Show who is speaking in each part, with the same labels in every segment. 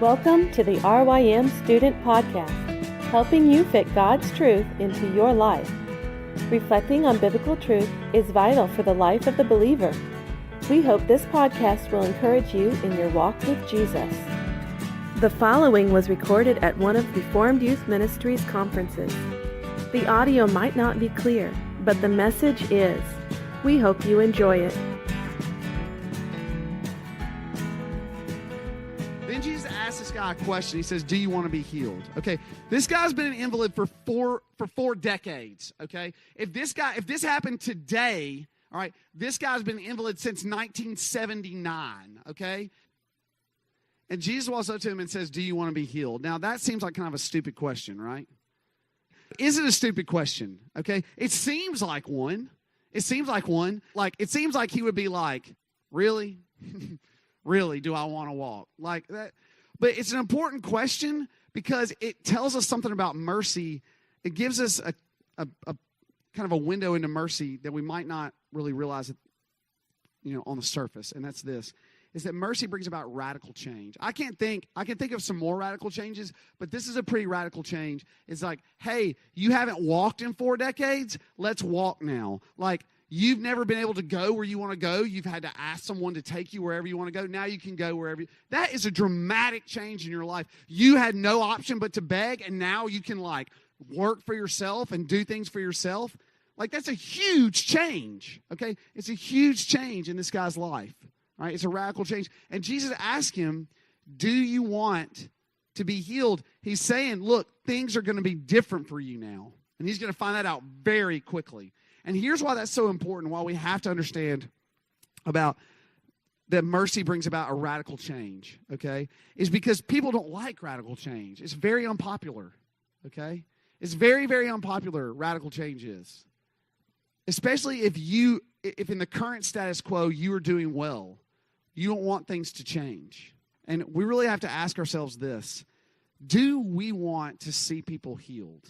Speaker 1: Welcome to the RYM Student Podcast, helping you fit God's truth into your life. Reflecting on biblical truth is vital for the life of the believer. We hope this podcast will encourage you in your walk with Jesus. The following was recorded at one of Reformed Youth Ministries conferences. The audio might not be clear, but the message is. We hope you enjoy it.
Speaker 2: Then Jesus asked this guy a question. He says, do you want to be healed? Okay, this guy's been an invalid for four decades, okay? If this happened today, all right, this guy's been an invalid since 1979, okay? And Jesus walks up to him and says, do you want to be healed? Now, that seems like kind of a stupid question, right? Is it a stupid question, okay? It seems like one. It seems like he would be like, really? Really, do I want to walk? Like that. But it's an important question because it tells us something about mercy. It gives us a kind of a window into mercy that we might not really realize it, on the surface. And that's this, is that mercy brings about radical change. I can think of some more radical changes, but this is a pretty radical change. It's like, hey, you haven't walked in 4 decades? Let's walk now. Like, you've never been able to go where you want to go. You've had to ask someone to take you wherever you want to go. Now you can go wherever. That is a dramatic change in your life. You had no option but to beg, and now you can, work for yourself and do things for yourself. That's a huge change, okay? It's a huge change in this guy's life, all right? It's a radical change. And Jesus asked him, do you want to be healed? He's saying, look, things are going to be different for you now. And he's going to find that out very quickly. And here's why that's so important, why we have to understand about that mercy brings about a radical change, okay, is because people don't like radical change. It's very unpopular, okay? It's very, very unpopular, radical change is. Especially if in the current status quo you are doing well, you don't want things to change. And we really have to ask ourselves this: do we want to see people healed?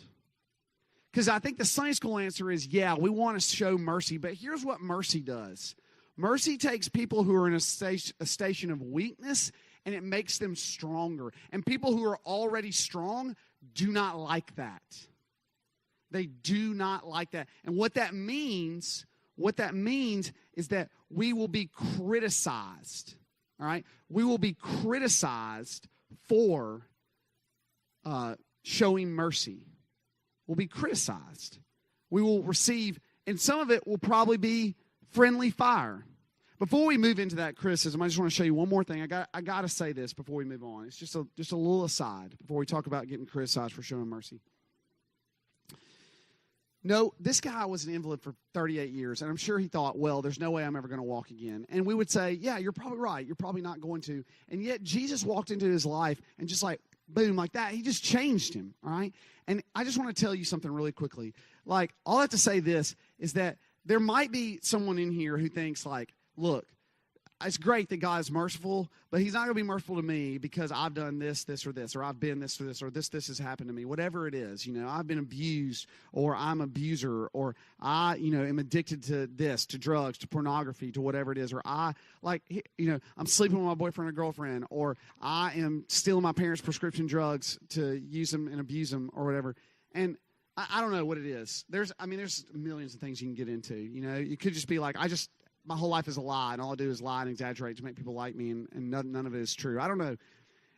Speaker 2: Because I think the Sunday school answer is, yeah, we want to show mercy. But here's what mercy does. Mercy takes people who are in a station of weakness, and it makes them stronger. And people who are already strong do not like that. They do not like that. And what that means is that we will be criticized. All right? We will be criticized for showing mercy. Will be criticized. We will receive, and some of it will probably be friendly fire. Before we move into that criticism, I just want to show you one more thing. I got to say this before we move on. It's just a little aside before we talk about getting criticized for showing mercy. No, this guy was an invalid for 38 years, and I'm sure he thought, well, there's no way I'm ever going to walk again. And we would say, yeah, you're probably right. You're probably not going to. And yet Jesus walked into his life and just boom, like that, he just changed him, all right? And I just want to tell you something really quickly. All I have to say this is that there might be someone in here who thinks, look, it's great that God is merciful, but he's not going to be merciful to me because I've done this, or this, or I've been this or this, or this has happened to me. Whatever it is, I've been abused, or I'm an abuser, or I, am addicted to this, to drugs, to pornography, to whatever it is, or I'm sleeping with my boyfriend or girlfriend, or I am stealing my parents' prescription drugs to use them and abuse them, or whatever. And I don't know what it is. There's millions of things you can get into. You could just be like, my whole life is a lie, and all I do is lie and exaggerate to make people like me, and none of it is true. I don't know.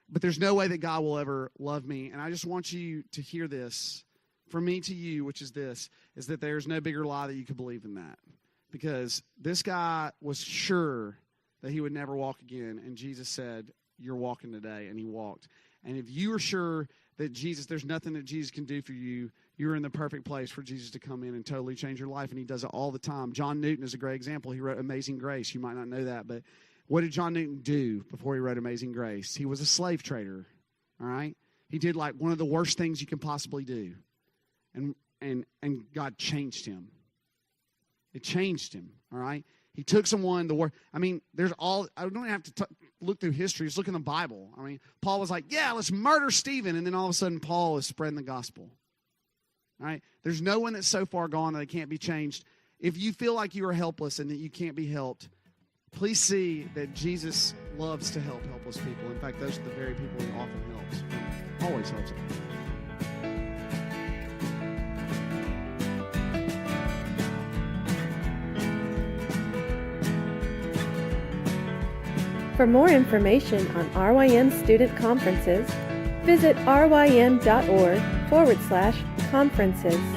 Speaker 2: But there's no way that God will ever love me. And I just want you to hear this from me to you, which is this, is that there's no bigger lie that you could believe than that. Because this guy was sure that he would never walk again, and Jesus said, you're walking today, and he walked. And if you are sure that there's nothing that Jesus can do for you, you're in the perfect place for Jesus to come in and totally change your life, and he does it all the time. John Newton is a great example. He wrote Amazing Grace. You might not know that, but what did John Newton do before he wrote Amazing Grace? He was a slave trader, all right? He did one of the worst things you can possibly do, and God changed him. It changed him, all right? He took someone, I don't have to look through history. Just look in the Bible. Paul was like, yeah, let's murder Stephen, and then all of a sudden Paul is spreading the gospel. All right? There's no one that's so far gone that it can't be changed. If you feel like you are helpless and that you can't be helped, please see that Jesus loves to help helpless people. In fact, those are the very people he often helps, always helps them.
Speaker 1: For more information on RYM student conferences, visit rym.org/conferences.